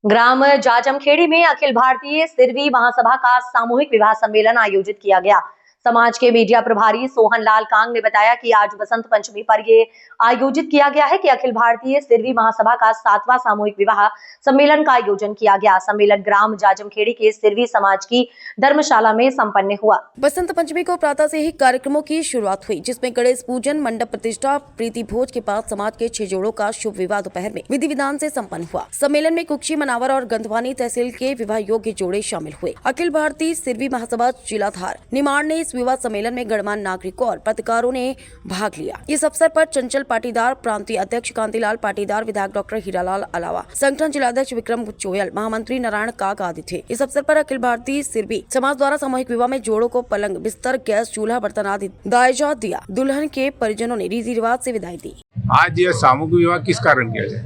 ग्राम जाजमखेड़ी में अखिल भारतीय सिरवी महासभा का सामूहिक विवाह सम्मेलन आयोजित किया गया। समाज के मीडिया प्रभारी सोहन लाल कांग ने बताया कि आज बसंत पंचमी पर ये आयोजित किया गया है कि अखिल भारतीय सिरवी महासभा का 7वां सामूहिक विवाह सम्मेलन का आयोजन किया गया। सम्मेलन ग्राम जाजमखेड़ी के सिरवी समाज की धर्मशाला में संपन्न हुआ। बसंत पंचमी को प्रातः से ही कार्यक्रमों की शुरुआत हुई, जिसमें गणेश पूजन, मंडप प्रतिष्ठा, प्रीति भोज के बाद समाज के 6 जोड़ों का शुभ विवाह दोपहर में विधि विधान से संपन्न हुआ। सम्मेलन में कुक्षी, मनावर और गंधवानी तहसील के विवाह योग्य जोड़े शामिल हुए। अखिल भारतीय सिरवी महासभा जिलाधार निमाड़ ने इस विवाह सम्मेलन में गणमान्य नागरिकों और पत्रकारों ने भाग लिया। इस अवसर पर चंचल पाटीदार, प्रांतीय अध्यक्ष कांतिलाल पाटीदार, विधायक डॉक्टर हीरालाल अलावा, संगठन जिलाध्यक्ष विक्रम चोयल, महामंत्री नारायण काग आदि थे। इस अवसर पर अखिल भारतीय सिरवी समाज द्वारा सामूहिक विवाह में जोड़ों को पलंग, बिस्तर, गैस, चूल्हा, बर्तन आदि दायजा दिया। दुल्हन के परिजनों ने रीति रिवाज से विदाई दी। आज यह सामूहिक विवाह किस कारण किया जाए?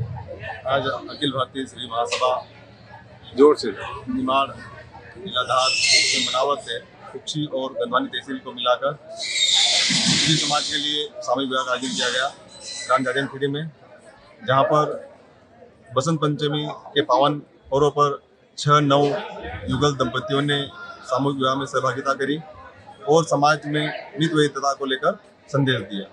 आज अखिल भारतीय सिरवी महासभा जोर से निमाड़ जिलाधार के मनावत से कुक्षी और गंधवानी तहसील को मिलाकर सिरवी समाज के लिए सामूहिक विवाह का आयोजन किया गया ग्राम जाजमखेड़ी में, जहां पर बसंत पंचमी के पावन पर्व पर 6 नव युगल दंपतियों ने सामूहिक विवाह में सहभागिता करी और समाज में मितव्ययिता को लेकर संदेश दिया।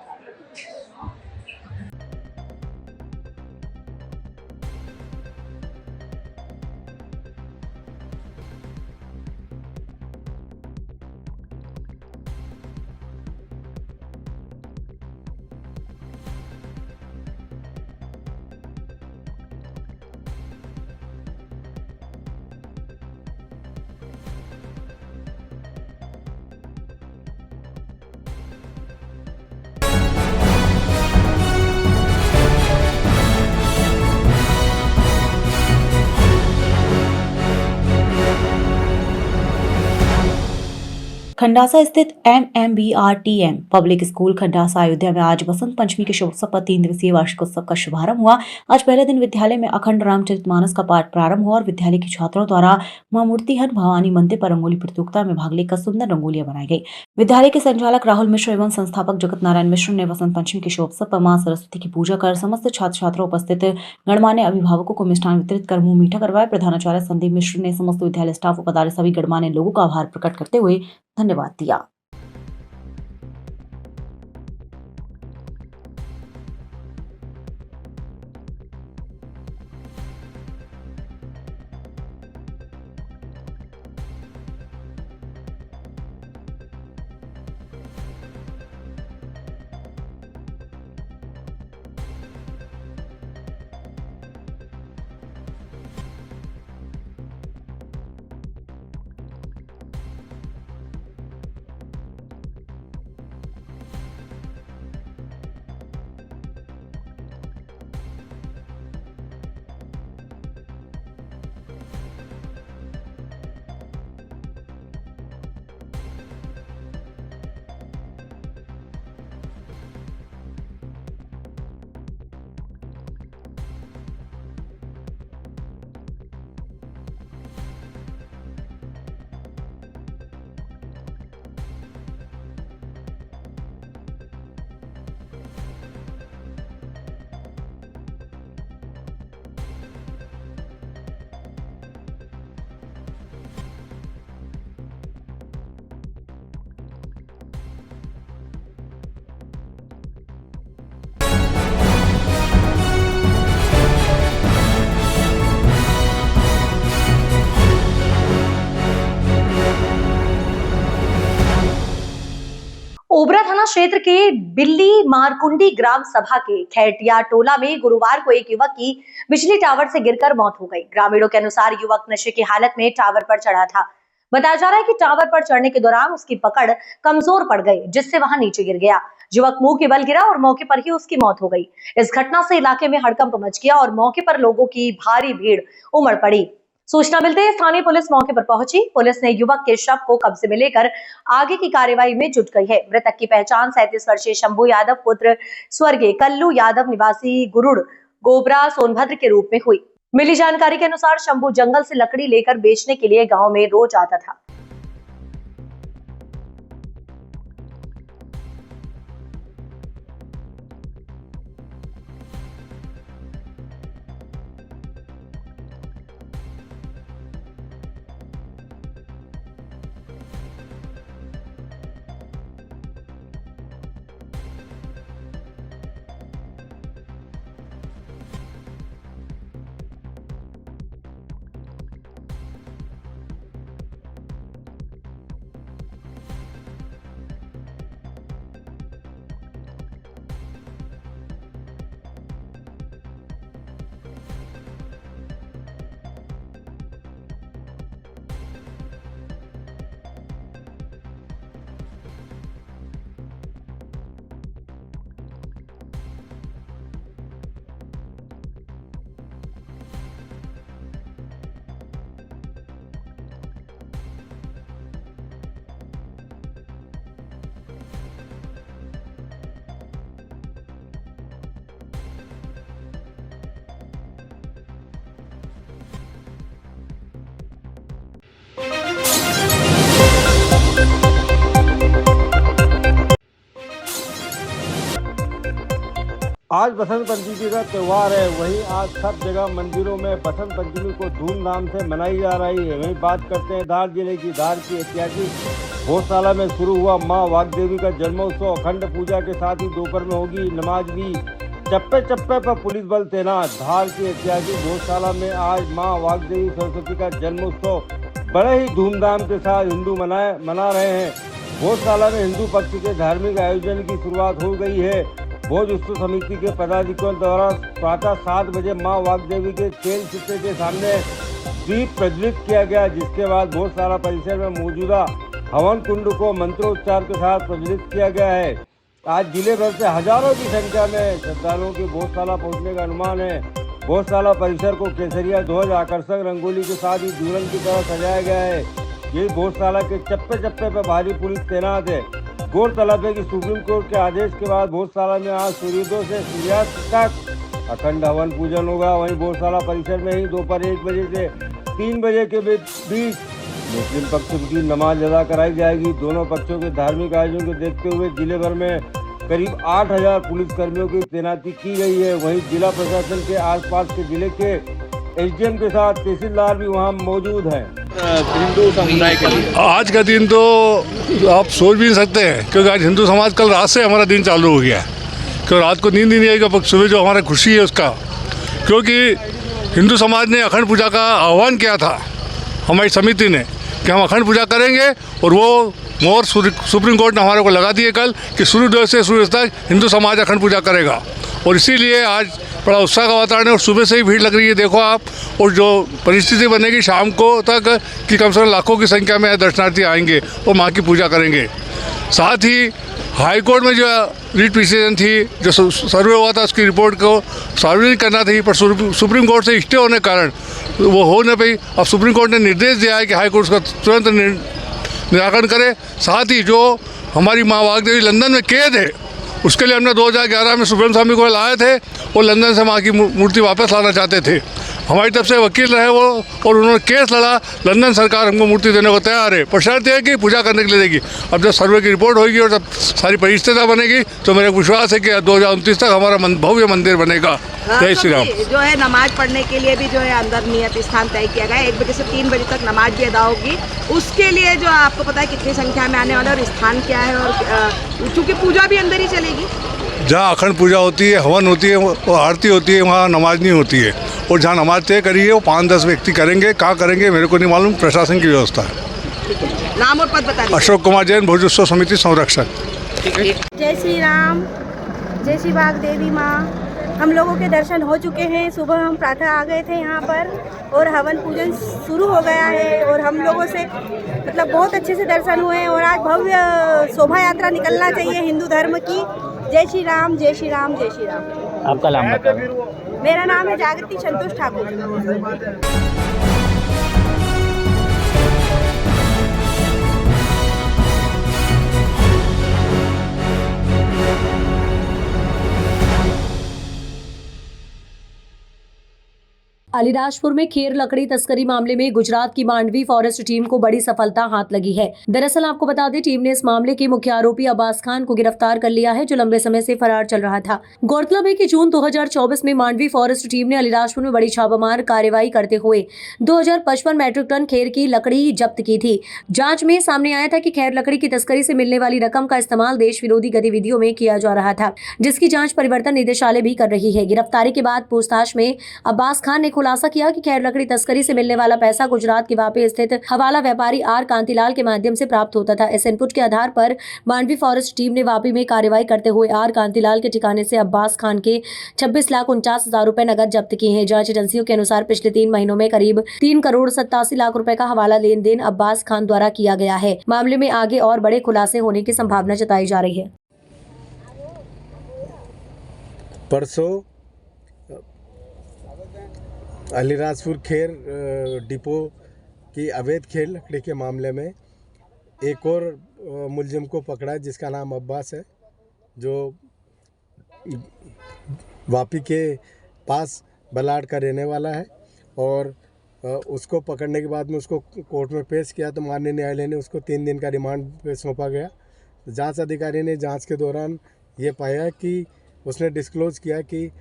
खंडासा स्थित MMBRTM public school Khandasa Ayodhya में आज बसंत पंचमी के शुभ अवसर पर 3 दिवसीय वार्षिकोत्सव का शुभारंभ हुआ। आज पहले दिन विद्यालय में अखंड रामचरितमानस का पाठ प्रारंभ हुआ और विद्यालय के छात्रों द्वारा मां मूर्तिहर भवानी मंदिर पर रंगोली प्रतियोगिता में भाग लेकर सुंदर रंगोलियां बनाई गई। विद्यालय के संचालक राहुल मिश्र एवं संस्थापक जगत नारायण मिश्र ने बसंत पंचमी के शुभ अवसर पर मां सरस्वती की पूजा कर समस्त छात्र छात्रों उपस्थित गणमान्य अभिभावकों को मिष्ठान वितरित कर मुंह मीठा करवाया। प्रधानाचार्य संदीप मिश्र ने समस्त विद्यालय स्टाफ और पधारे सभी गणमान्य लोगों का आभार प्रकट करते हुए धन्यवाद दिया। ओबरा थाना क्षेत्र के बिल्ली मारकुंडी ग्राम सभा के खैटिया टोला में गुरुवार को एक युवक की बिजली टावर से गिरकर मौत हो गई। ग्रामीणों के अनुसार युवक नशे की हालत में टावर पर चढ़ा था। बताया जा रहा है कि टावर पर चढ़ने के दौरान उसकी पकड़ कमजोर पड़ गई, जिससे वहां नीचे गिर गया। युवक मुंह के बल गिरा और मौके पर ही उसकी मौत हो गई। इस घटना से इलाके में हड़कंप मच गया और मौके पर लोगों की भारी भीड़ उमड़ पड़ी। सूचना मिलते ही स्थानीय पुलिस मौके पर पहुंची। पुलिस ने युवक के शव को कब्जे में लेकर आगे की कार्रवाई में जुट गई है। मृतक की पहचान 37 वर्षीय शंभू यादव पुत्र स्वर्गीय कल्लू यादव निवासी गुरुड़ गोबरा सोनभद्र के रूप में हुई। मिली जानकारी के अनुसार शंभू जंगल से लकड़ी लेकर बेचने के लिए गांव में रोज आता था। आज बसंत पंचमी का त्यौहार है। वहीं आज सब जगह मंदिरों में बसंत पंचमी को धूमधाम से मनाई जा रही है। वहीं बात करते हैं धार जिले की। धार की ऐतिहासिक गौशाला में शुरू हुआ मां वाग्देवी का जन्मोत्सव। अखंड पूजा के साथ ही दोपहर में होगी नमाज भी। चप्पे चप्पे पर पुलिस बल तैनात। धार की ऐतिहासिक गौशाला में आज मां वाग्देवी सरस्वती का जन्मोत्सव बड़े ही धूमधाम के साथ हिंदू मना रहे हैं। गौशाला में हिंदू पक्ष के धार्मिक आयोजन की शुरुआत हो गई है। भोज उत्सव समिति के पदाधिकारियों द्वारा प्रातः 7 बजे मां वाग्देवी के तेल चित्र के सामने दीप प्रज्वलित किया गया, जिसके बाद गौशाला परिसर में मौजूदा हवन कुंड को मंत्रोच्चार के साथ प्रज्वलित किया गया है। आज जिले भर से हजारों की संख्या में श्रद्धालुओं के गौशाला पहुंचने का अनुमान है। गौशाला परिसर को केसरिया ध्वज, आकर्षक रंगोली के साथ ही दुल्हन की तरह सजाया गया है। ये गौशाला के चप्पे चप्पे पर भारी पुलिस तैनात है। गौरतलब है कि सुप्रीम कोर्ट के आदेश के बाद गौशाला में आज सूर्योदय से सूर्यास्त तक अखंड हवन पूजन होगा। वहीं गौशाला परिसर में ही दोपहर 1 बजे से 3 बजे के बीच मुस्लिम पक्ष की नमाज अदा कराई जाएगी। दोनों पक्षों के धार्मिक आयोजन को देखते हुए जिले भर में करीब 8000 पुलिसकर्मियों की तैनाती की गई है। वहीं जिला प्रशासन के आसपास के जिले के एसडीएम के साथ तहसीलदार भी वहां मौजूद हैं। हिंदू समुदाय के लिए आज का दिन तो आप सोच भी नहीं सकते हैं, क्योंकि आज हिंदू समाज कल रात से हमारा दिन चालू हो गया है। क्योंकि रात को नींद ही नहीं आएगा, सुबह जो हमारा खुशी है उसका, क्योंकि हिंदू समाज ने अखंड पूजा का आह्वान किया था हमारी समिति ने कि हम अखंड पूजा करेंगे, और वो मोहर सुप्रीम कोर्ट ने हमारे को लगा दिए कल कि सूर्योदय से सूर्य तक हिंदू समाज अखंड पूजा करेगा। और इसीलिए आज बड़ा उत्साह का वातावरण है और सुबह से ही भीड़ लग रही है, देखो आप। और जो परिस्थिति बनेगी शाम को तक कि कम से कम लाखों की संख्या में दर्शनार्थी आएंगे और माँ की पूजा करेंगे। साथ ही हाई कोर्ट में जो रीट पिटीशन थी, जो सर्वे हुआ था, उसकी रिपोर्ट को सार्वजनिक करना थी, पर सुप्रीम कोर्ट से स्टे होने के कारण वो हो न पाई। अब सुप्रीम कोर्ट ने निर्देश दिया है कि हाई कोर्ट उसका तुरंत निराकरण करे। साथ ही जो हमारी माँ वाग्देवी लंदन में कैद है, उसके लिए हमने 2011 में सुब्रह्मण्य स्वामी को लाए थे और लंदन से माँ की मूर्ति वापस लाना चाहते थे। हमारी तरफ से वकील रहे वो, और उन्होंने केस लड़ा। लंदन सरकार हमको मूर्ति देने को तैयार है, पर शर्त है कि पूजा करने के लिए देगी। अब जब सर्वे की रिपोर्ट होगी और जब सारी परिस्थितियाँ बनेगी तो मेरा विश्वास है कि 2029 तक हमारा भव्य मंदिर बनेगा। जय श्री राम। जो है नमाज पढ़ने के लिए भी जो है अंदर नियत स्थान तय किया गया है। 1 बजे से 3 बजे तक नमाज भी अदा होगी। उसके लिए जो आपको पता है कितनी संख्या में आने वाला और स्थान क्या है, और चूँकि पूजा भी अंदर ही चलेगी। जहाँ अखंड पूजा होती है, हवन होती है, वो आरती होती है, वहाँ नमाज नहीं होती है। और जहाँ नमाज तय करी है वो 5-10 व्यक्ति करेंगे। कहाँ करेंगे मेरे को नहीं मालूम, प्रशासन की व्यवस्था है। नाम और पद बता दीजिए। अशोक कुमार जैन, भोज उत्सव समिति संरक्षक। जय श्री राम, जय श्री वाग्देवी माँ। हम लोगों के दर्शन हो चुके हैं। सुबह हम प्रातः आ गए थे यहाँ पर और हवन पूजन शुरू हो गया है, और हम लोगों से मतलब बहुत अच्छे से दर्शन हुए। और आज भव्य शोभा यात्रा निकलना चाहिए हिंदू धर्म की। जय श्री राम, जय श्री राम, जय श्री राम। आपका नाम बताओ। मेरा नाम है जागृति संतोष ठाकुर। अलीराजपुर में खेर लकड़ी तस्करी मामले में गुजरात की मांडवी फॉरेस्ट टीम को बड़ी सफलता हाथ लगी है। दरअसल आपको बता दें, टीम ने इस मामले के मुख्य आरोपी अब्बास खान को गिरफ्तार कर लिया है, जो लंबे समय से फरार चल रहा था। गौरतलब है कि जून 2024 में मांडवी फॉरेस्ट टीम ने अलीराजपुर में बड़ी छापामार कार्रवाई करते हुए 2055 मैट्रिक टन खेर की लकड़ी जब्त की थी। जाँच में सामने आया था कि खेर लकड़ी की तस्करी से मिलने वाली रकम का इस्तेमाल देश विरोधी गतिविधियों में किया जा रहा था, जिसकी जाँच परिवर्तन निदेशालय भी कर रही है। गिरफ्तारी के बाद पूछताछ में अब्बास खान ने खुलासा किया कि खेर लकड़ी तस्करी से मिलने वाला पैसा गुजरात के वापी स्थित हवाला व्यापारी आर कांतिलाल के माध्यम से प्राप्त होता था। इस इनपुट के आधार पर मांडवी फॉरेस्ट टीम ने वापी में कार्रवाई करते हुए आर कांतिलाल के ठिकाने से अब्बास खान के 26,49,000 रुपए नगद जब्त किए हैं। जांच एजेंसियों के अनुसार पिछले 3 महीनों में करीब 3,87,00,000 रुपए का हवाला लेन देन अब्बास खान द्वारा किया गया है। मामले में आगे और बड़े खुलासे होने की संभावना जताई जा रही है। परसों अलीराजपुर खेर डिपो की अवैध खेर लकड़ी के मामले में एक और मुलजिम को पकड़ा, जिसका नाम अब्बास है, जो वापी के पास बलाड का रहने वाला है। और उसको पकड़ने के बाद में उसको कोर्ट में पेश किया तो माननीय न्यायालय ने उसको 3 दिन का रिमांड पे सौंपा गया। जांच अधिकारी ने जांच के दौरान ये पाया कि उसने डिस्क्लोज किया कि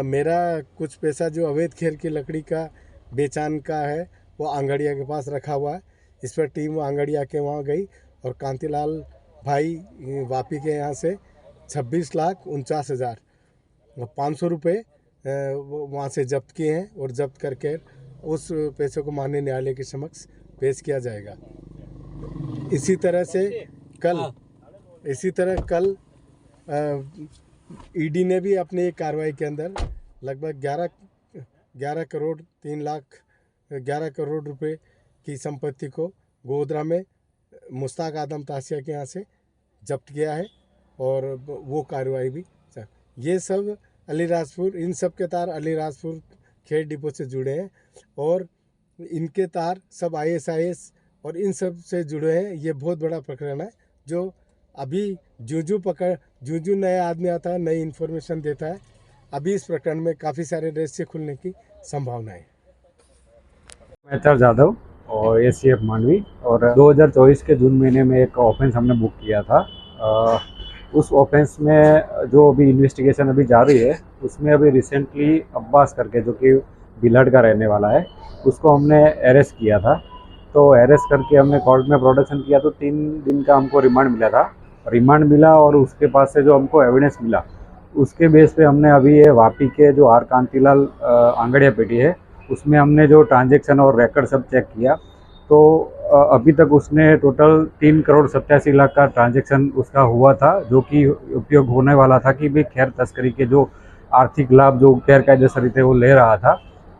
मेरा कुछ पैसा जो अवैध खेर की लकड़ी का बेचान का है वो आंगड़िया के पास रखा हुआ है। इस पर टीम आंगड़िया के वहाँ गई और कांतिलाल भाई वापी के यहाँ से 26,49,500 रुपये वहाँ से जब्त किए हैं और जब्त करके उस पैसे को माननीय न्यायालय के समक्ष पेश किया जाएगा। इसी तरह कल ईडी ने भी अपनी कार्रवाई के अंदर लगभग 11 करोड़ रुपए की संपत्ति को गोधरा में मुश्ताक आदम तासिया के यहाँ से जब्त किया है और वो कार्रवाई भी ये सब अलीराजपुर, इन सब के तार अलीराजपुर खेत डिपो से जुड़े हैं और इनके तार सब ISIS और इन सब से जुड़े हैं। ये बहुत बड़ा प्रकरण है जो अभी जूझू नया आदमी आता है, नई इन्फॉर्मेशन देता है। अभी इस प्रकरण में काफ़ी सारे रहस्य खुलने की संभावना है। मेहतर जाधव और ACF मांडवी और 2024 के जून महीने में एक ऑफेंस हमने बुक किया था। उस ऑफेंस में जो अभी इन्वेस्टिगेशन अभी जारी है उसमें अभी रिसेंटली अब्बास करके जो कि बिलहट का रहने वाला है उसको हमने अरेस्ट किया था। तो अरेस्ट करके हमने कोर्ट में प्रोडक्शन किया तो 3 दिन का हमको रिमांड मिला और उसके पास से जो हमको एविडेंस मिला उसके बेस पे हमने अभी ये वापी के जो आर कांतिलाल आंगड़िया पेटी है उसमें हमने जो ट्रांजैक्शन और रिकॉर्ड सब चेक किया तो अभी तक उसने टोटल 3,87,00,000 का ट्रांजैक्शन उसका हुआ था जो कि उपयोग होने वाला था कि भाई खैर तस्करी के जो आर्थिक लाभ जो गैर कायदेसर थे वो ले रहा था।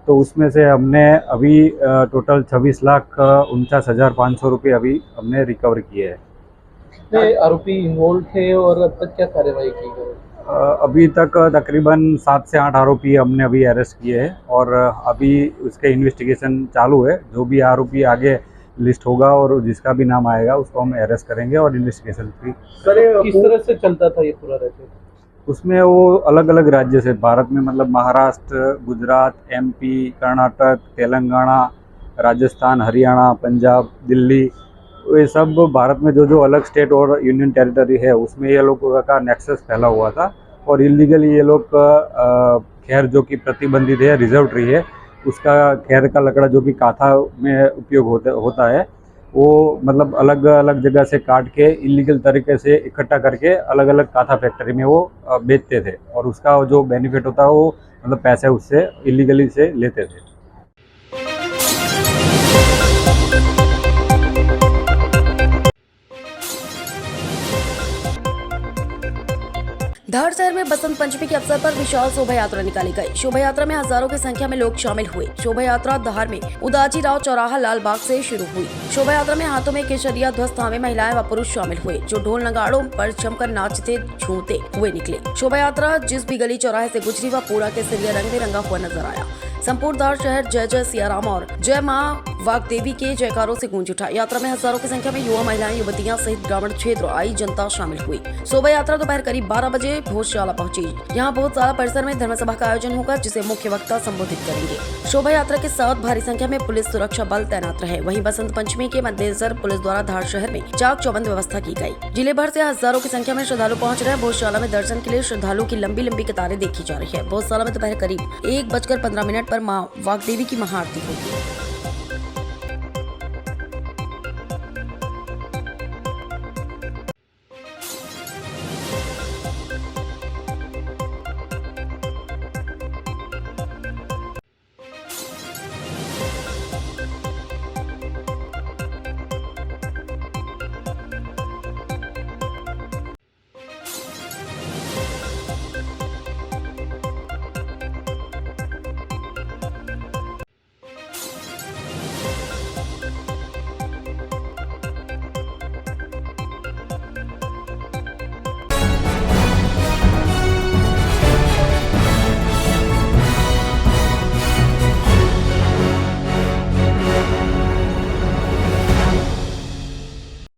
तो उसमें से हमने अभी टोटल 26,49,500 रुपये अभी हमने रिकवर किए हैं। आरोपी इन्वॉल्व थे और अब तक क्या कार्रवाई की गई? अभी तक तकरीबन 7 से 8 आरोपी हमने अभी अरेस्ट किए हैं और अभी उसके इन्वेस्टिगेशन चालू है। जो भी आरोपी आगे लिस्ट होगा और जिसका भी नाम आएगा उसको हम अरेस्ट करेंगे और इन्वेस्टिगेशन भी। सर किस तरह से चलता था ये पूरा रहते? उसमें वो अलग अलग राज्य से भारत में मतलब महाराष्ट्र, गुजरात, MP, कर्नाटक, तेलंगाना, राजस्थान, हरियाणा, पंजाब, दिल्ली, ये सब भारत में जो अलग स्टेट और यूनियन टेरिटरी है उसमें ये लोगों का नेक्सस फैला हुआ था और इलीगली ये लोग खैर जो कि प्रतिबंधित है, रिजर्व ट्री है, उसका खैर का लकड़ा जो कि काथा में उपयोग होता है वो मतलब अलग अलग जगह से काट के इलीगल तरीके से इकट्ठा करके अलग अलग काथा फैक्ट्री में वो बेचते थे और उसका जो बेनिफिट होता है वो मतलब पैसे उससे इलीगली से लेते थे। धार शहर में बसंत पंचमी के अवसर पर विशाल शोभा यात्रा निकाली गई। शोभा यात्रा में हजारों की संख्या में लोग शामिल हुए। शोभा यात्रा धार में उदाजी राव चौराहा लाल बाग से शुरू हुई। शोभा यात्रा में हाथों में केसरिया ध्वज थामे महिलाएं व पुरुष शामिल हुए जो ढोल नगाड़ों पर जमकर नाचते झूमते हुए निकले। शोभा यात्रा जिस भी गली चौराहे से गुजरी वह पूरा केसरिया रंग बिरंगा हुआ नजर आया। संपूर्ण धार शहर जय जय सियाराम और जय माँ वाग्देवी के जयकारों से गूंज उठा। यात्रा में हजारों की संख्या में युवा, महिलाएं, युवतियां सहित ग्रामीण क्षेत्र आई जनता शामिल हुई। शोभा यात्रा दोपहर करीब 12 बजे भोजशाला पहुंची। यहां भोजशाला परिसर में धर्मसभा का आयोजन होगा जिसे मुख्य वक्ता संबोधित करेंगे। शोभा यात्रा के साथ भारी संख्या में पुलिस सुरक्षा बल तैनात रहे। वहीं बसंत पंचमी के मद्देनजर पुलिस द्वारा धार शहर में चाक चौबंद व्यवस्था की गई। जिले भर से हजारों की संख्या में श्रद्धालु पहुंच रहे। भोजशाला में दर्शन के लिए श्रद्धालुओं की लंबी लंबी कतारें देखी जा रही है। भोजशाला में दोपहर करीब 1:15 पर मां वाग्देवी की महाआरती होगी।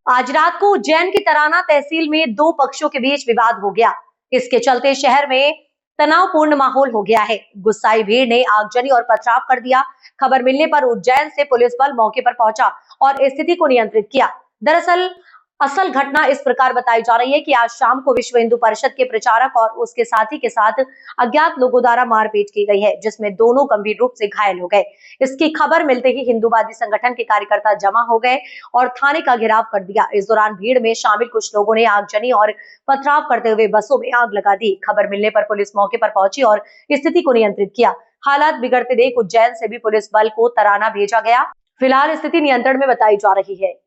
आज रात को उज्जैन की तराना तहसील में 2 पक्षों के बीच विवाद हो गया। इसके चलते शहर में तनावपूर्ण माहौल हो गया है। गुस्साई भीड़ ने आगजनी और पथराव कर दिया। खबर मिलने पर उज्जैन से पुलिस बल मौके पर पहुंचा और स्थिति को नियंत्रित किया। दरअसल असल घटना इस प्रकार बताई जा रही है कि आज शाम को विश्व हिंदू परिषद के प्रचारक और उसके साथी के साथ अज्ञात लोगों द्वारा मारपीट की गई है, जिसमें दोनों गंभीर रूप से घायल हो गए। इसकी खबर मिलते ही हिंदूवादी संगठन के कार्यकर्ता जमा हो गए और थाने का घेराव कर दिया। इस दौरान भीड़ में शामिल कुछ लोगों ने आगजनी और पथराव करते हुए बसों में आग लगा दी। खबर मिलने पर पुलिस मौके पर पहुंची और स्थिति को नियंत्रित किया। हालात बिगड़ते देख उज्जैन से भी पुलिस बल को तराना भेजा गया। फिलहाल स्थिति नियंत्रण में बताई जा रही है।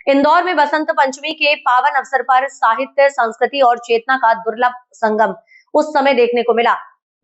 इंदौर में बसंत पंचमी के पावन अवसर पर साहित्य, संस्कृति और चेतना का दुर्लभ संगम उस समय देखने को मिला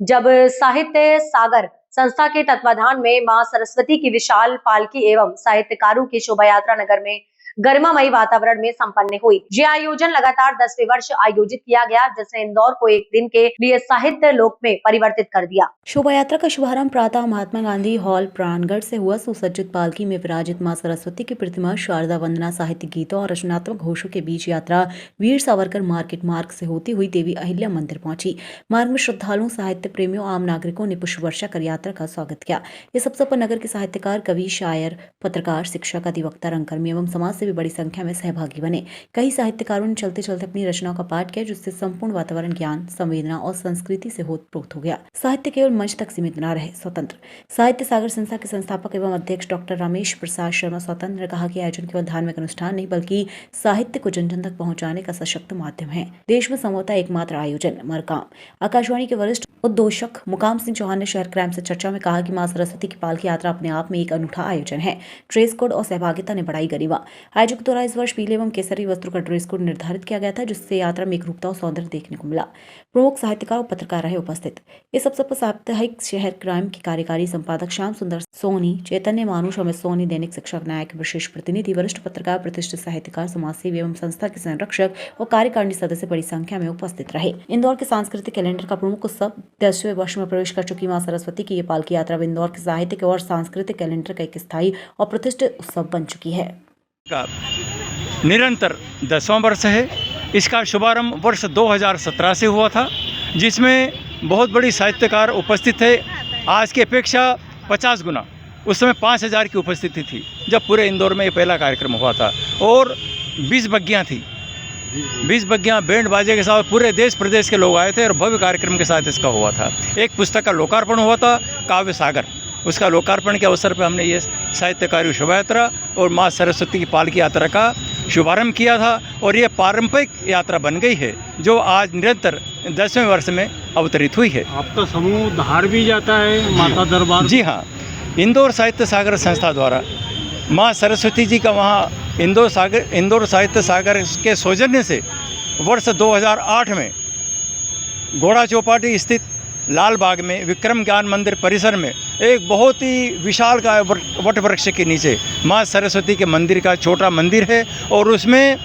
जब साहित्य सागर संस्था के तत्वाधान में मां सरस्वती की विशाल पालकी एवं साहित्यकारों की शोभा यात्रा नगर में गरिमामयी वातावरण में संपन्न हुई। यह आयोजन लगातार 10वें वर्ष आयोजित किया गया, जिसने इंदौर को एक दिन के लिए साहित्य लोक में परिवर्तित कर दिया। शोभा यात्रा का शुभारंभ प्रातः महात्मा गांधी हॉल प्राणगढ़ से हुआ। सुसज्जित पालकी में विराजित मां सरस्वती की प्रतिमा, शारदा वंदना, साहित्यिक गीतों और रचनात्मक घोषों के बीच यात्रा वीर सावरकर मार्केट मार्ग से होती हुई देवी अहिल्या मंदिर पहुंची। मार्ग में श्रद्धालुओं, साहित्य प्रेमियों, आम नागरिकों ने पुष्प वर्षा कर यात्रा का स्वागत किया। इस अवसर पर नगर के साहित्यकार, कवि, शायर, पत्रकार, शिक्षक, अधिवक्ता, रंगकर्मी एवं समाज से भी बड़ी संख्या में सहभागी बने। कई साहित्यकारों ने चलते चलते अपनी रचनाओं का पाठ किया, जिससे संपूर्ण वातावरण ज्ञान, संवेदना और संस्कृति से होत-प्रोत हो गया। साहित्य केवल मंच तक सीमित न रहे। स्वतंत्र साहित्य सागर संस्था के संस्थापक एवं अध्यक्ष डॉक्टर रमेश प्रसाद शर्मा स्वतंत्र ने कहा कि आयोजन केवल धार्मिक अनुष्ठान नहीं बल्कि साहित्य को जन जन तक पहुंचाने का सशक्त माध्यम है। देश में संभवतः एकमात्र आयोजन मरकाम। आकाशवाणी के वरिष्ठ उद्घोषक मुकाम सिंह चौहान ने शहर क्राइम से चर्चा में कहा कि मां सरस्वती की पालकी यात्रा अपने आप में एक अनूठा आयोजन है। ड्रेस कोड और सहभागिता ने बढ़ाई गरिमा। आयोजक द्वारा इस वर्ष पीले एवं केसरी वस्त्रों का ड्रेस कोड निर्धारित किया गया था, जिससे यात्रा में एकरूपता और सौंदर्य देखने को मिला। प्रमुख साहित्यकार और पत्रकार रहे उपस्थित। इस अवसर पर साप्ताहिक शहर क्राइम के कार्यकारी संपादक श्याम सुंदर सोनी, चैतन्य मानुष, अमित सोनी, दैनिक शिक्षक न्याय के विशेष प्रतिनिधि, वरिष्ठ पत्रकार, प्रतिष्ठित साहित्यकार, समाजसेवी एवं संस्था के संरक्षक और कार्यकारिणी सदस्य बड़ी संख्या में उपस्थित रहे। इंदौर के सांस्कृतिक कैलेंडर का प्रमुख उत्सव 10वें वर्ष में प्रवेश कर चुकी मां सरस्वती की ये पालकी यात्रा इंदौर के साहित्यिक और सांस्कृतिक कैलेंडर का एक स्थायी और प्रतिष्ठित उत्सव बन चुकी है। निरंतर 10वां वर्ष है। इसका शुभारंभ वर्ष 2017 से हुआ था, जिसमें बहुत बड़ी साहित्यकार उपस्थित थे। आज की अपेक्षा 50 गुना उस समय 5000 की उपस्थिति थी जब पूरे इंदौर में ये पहला कार्यक्रम हुआ था। और 20 बग्गियाँ थी, 20 बग्गियाँ बैंड बाजे के साथ पूरे देश प्रदेश के लोग आए थे और भव्य कार्यक्रम के साथ इसका हुआ था। एक पुस्तक का लोकार्पण हुआ था, काव्य सागर। उसका लोकार्पण के अवसर पर हमने ये साहित्यकारी शोभा यात्रा और माँ सरस्वती की पालकी यात्रा का शुभारंभ किया था और ये पारंपरिक यात्रा बन गई है, जो आज निरंतर 10वें वर्ष में अवतरित हुई है। आपका समूह धार भी जाता है माता दरबार? जी हाँ, इंदौर साहित्य सागर संस्था द्वारा माँ सरस्वती जी का वहाँ इंदौर साहित्य सागर के सौजन्य से वर्ष 2008 में घोड़ा चौपाटी स्थित लाल बाग में विक्रम ज्ञान मंदिर परिसर में एक बहुत ही विशाल का वट वृक्ष के नीचे माँ सरस्वती के मंदिर का छोटा मंदिर है और उसमें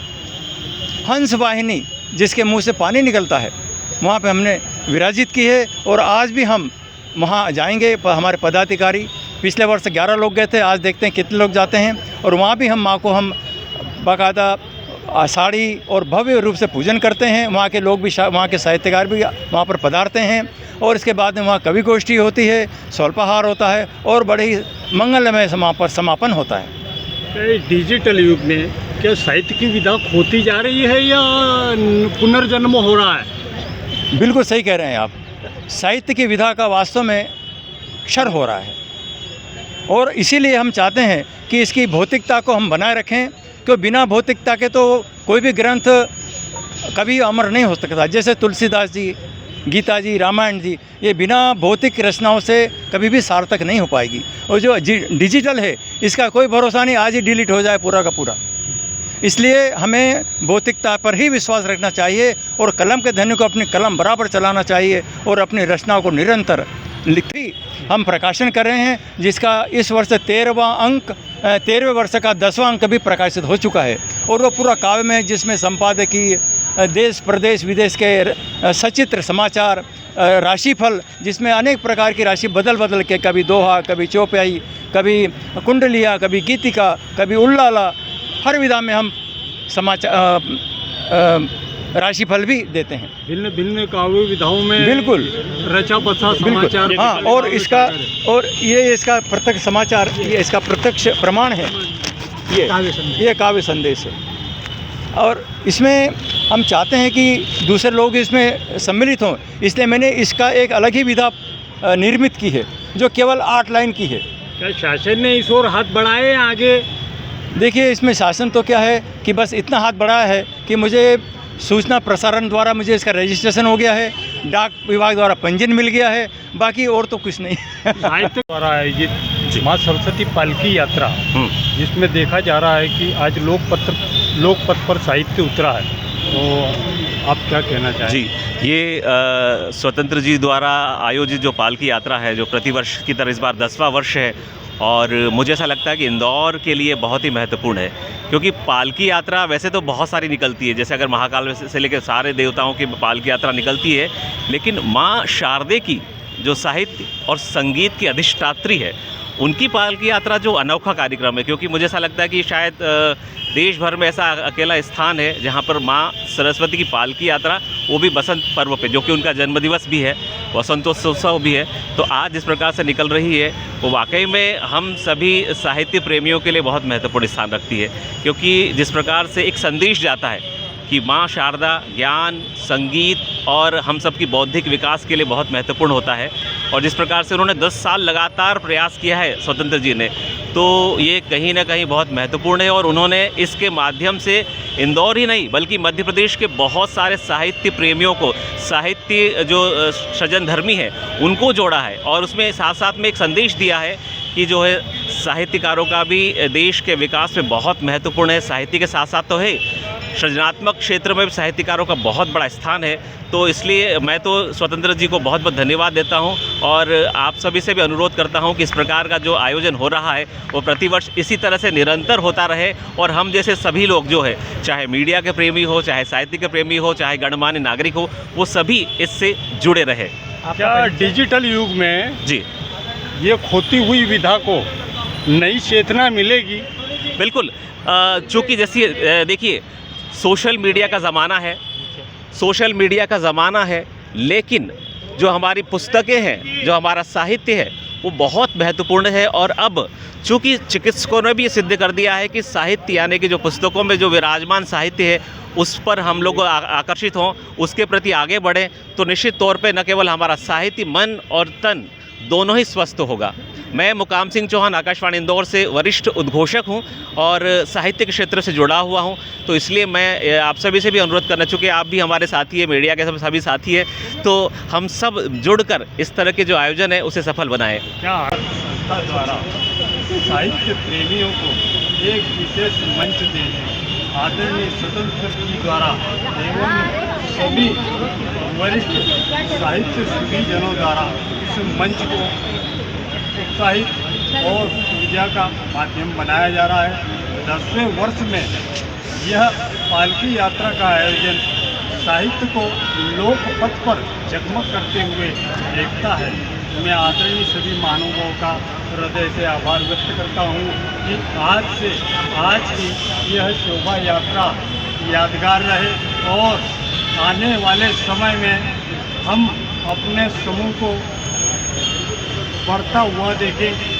हंस वाहिनी जिसके मुंह से पानी निकलता है वहाँ पे हमने विराजित की है। और आज भी हम वहाँ जाएंगे। हमारे पदाधिकारी पिछले वर्ष 11 लोग गए थे, आज देखते हैं कितने लोग जाते हैं। और वहाँ भी हम माँ को हम बाकायदा साड़ी और भव्य रूप से पूजन करते हैं। वहाँ के लोग भी, वहाँ के साहित्यकार भी वहाँ पर पधारते हैं और इसके बाद में वहाँ कवि गोष्ठी होती है, स्वल्पाहार होता है और बड़े ही मंगलमय समापन होता है। डिजिटल युग में क्या साहित्य की विधा खोती जा रही है या पुनर्जन्म हो रहा है? बिल्कुल सही कह रहे हैं आप। साहित्य की विधा का वास्तव में क्षर हो रहा है और इसीलिए हम चाहते हैं कि इसकी भौतिकता को हम बनाए रखें, क्योंकि बिना भौतिकता के तो कोई भी ग्रंथ कभी अमर नहीं हो सकता। जैसे तुलसीदास जी, गीता जी, रामायण जी, ये बिना भौतिक रचनाओं से कभी भी सार्थक नहीं हो पाएगी। और जो डिजिटल है इसका कोई भरोसा नहीं, आज ही डिलीट हो जाए पूरा का पूरा। इसलिए हमें भौतिकता पर ही विश्वास रखना चाहिए और कलम के धन्य को अपनी कलम बराबर चलाना चाहिए और अपनी रचनाओं को निरंतर लिखी हम प्रकाशन कर रहे हैं, जिसका इस वर्ष 13वें वर्ष का 10वां अंक भी प्रकाशित हो चुका है और वो पूरा काव्य में, जिसमें संपादकीय, देश प्रदेश विदेश के सचित्र समाचार, राशिफल, जिसमें अनेक प्रकार की राशि बदल बदल के, कभी दोहा, कभी चौपाई, कभी कुंडलिया, कभी गीतिका, कभी उल्लाला, हर विधा में हम राशिफल भी देते हैं। भिन्न भिन्न काव्य विधाओं में बिल्कुल रचा बसा समाचार। हाँ, और ये इसका प्रत्यक्ष समाचार, ये इसका प्रत्यक्ष प्रमाण है, ये काव्य संदेश है। और इसमें हम चाहते हैं कि दूसरे लोग इसमें सम्मिलित हों, इसलिए मैंने इसका एक अलग ही विधा निर्मित की है जो केवल 8 लाइन की है। क्या शासन ने इस ओर हाथ बढ़ाए आगे? देखिए, इसमें शासन तो क्या है कि बस इतना हाथ बढ़ाया है कि मुझे सूचना प्रसारण द्वारा मुझे इसका रजिस्ट्रेशन हो गया है, डाक विभाग द्वारा पंजीयन मिल गया है, बाकी और तो कुछ नहीं। साहित्य द्वारा आयोजित माँ सरस्वती पालकी यात्रा, जिसमें देखा जा रहा है कि आज लोकपथ पर साहित्य उतरा है, तो आप क्या कहना चाहें? जी, ये स्वतंत्र जी द्वारा आयोजित जो पालकी यात्रा है, जो प्रतिवर्ष की तरह इस बार 10वां वर्ष है, और मुझे ऐसा लगता है कि इंदौर के लिए बहुत ही महत्वपूर्ण है, क्योंकि पालकी यात्रा वैसे तो बहुत सारी निकलती है, जैसे अगर महाकाल से लेकर सारे देवताओं की पालकी यात्रा निकलती है, लेकिन माँ शारदे की जो साहित्य और संगीत की अधिष्ठात्री है, उनकी पालकी यात्रा जो अनोखा कार्यक्रम है, क्योंकि मुझे ऐसा लगता है कि शायद देश भर में ऐसा अकेला स्थान है जहाँ पर माँ सरस्वती की पालकी यात्रा, वो भी बसंत पर्व पे, जो कि उनका जन्मदिवस भी है, वसंतोत्सव भी है, तो आज जिस प्रकार से निकल रही है वो वाकई में हम सभी साहित्य प्रेमियों के लिए बहुत महत्वपूर्ण स्थान रखती है, क्योंकि जिस प्रकार से एक संदेश जाता है कि माँ शारदा ज्ञान, संगीत और हम सब की बौद्धिक विकास के लिए बहुत महत्वपूर्ण होता है, और जिस प्रकार से उन्होंने 10 साल लगातार प्रयास किया है स्वतंत्र जी ने, तो ये कहीं ना कहीं बहुत महत्वपूर्ण है। और उन्होंने इसके माध्यम से इंदौर ही नहीं बल्कि मध्य प्रदेश के बहुत सारे साहित्य प्रेमियों को, साहित्य जो सृजन धर्मी है, उनको जोड़ा है, और उसमें साथ साथ में एक संदेश दिया है कि जो है साहित्यकारों का भी देश के विकास में बहुत महत्वपूर्ण है। साहित्य के साथ साथ तो है, सृजनात्मक क्षेत्र में भी साहित्यकारों का बहुत बड़ा स्थान है। तो इसलिए मैं तो स्वतंत्र जी को बहुत बहुत धन्यवाद देता हूं, और आप सभी से भी अनुरोध करता हूं कि इस प्रकार का जो आयोजन हो रहा है वो प्रतिवर्ष इसी तरह से निरंतर होता रहे, और हम जैसे सभी लोग जो है, चाहे मीडिया के प्रेमी हो, चाहे साहित्य के प्रेमी हो, चाहे गणमान्य नागरिक हो, वो सभी इससे जुड़े रहे। क्या डिजिटल युग में जी ये खोती हुई विधा को नई चेतना मिलेगी? बिल्कुल, चूँकि जैसे देखिए, सोशल मीडिया का ज़माना है, लेकिन जो हमारी पुस्तकें हैं, जो हमारा साहित्य है, वो बहुत महत्वपूर्ण है। और अब चूँकि चिकित्सकों ने भी ये सिद्ध कर दिया है कि साहित्य यानी कि जो पुस्तकों में जो विराजमान साहित्य है, उस पर हम लोग आकर्षित हों, उसके प्रति आगे बढ़ें, तो निश्चित तौर पे न केवल हमारा साहित्य, मन और तन दोनों ही स्वस्थ होगा। मैं मुकाम सिंह चौहान, आकाशवाणी इंदौर से वरिष्ठ उद्घोषक हूं और साहित्य के क्षेत्र से जुड़ा हुआ हूं, तो इसलिए मैं आप सभी से भी अनुरोध करना, चूँकि आप भी हमारे साथी हैं, मीडिया के सभी साथी हैं, तो हम सब जुड़कर इस तरह के जो आयोजन है उसे सफल बनाएं। क्या संस्था द्वारा साहित्य प्रेमियों को एक विशेष मंच देने, आदरणीय स्वतंत्र जी द्वारा एवं सभी वरिष्ठ साहित्य प्रेमीजनों द्वारा इस मंच को उत्साहित और ऊर्जा का माध्यम बनाया जा रहा है। 10वें वर्ष में यह पालकी यात्रा का आयोजन साहित्य को लोकपथ पर जगमग करते हुए देखता है। मैं आदरणीय सभी महानुभावों का हृदय से आभार व्यक्त करता हूँ कि आज की यह शोभा यात्रा यादगार रहे और आने वाले समय में हम अपने समूह को बढ़ता हुआ देखें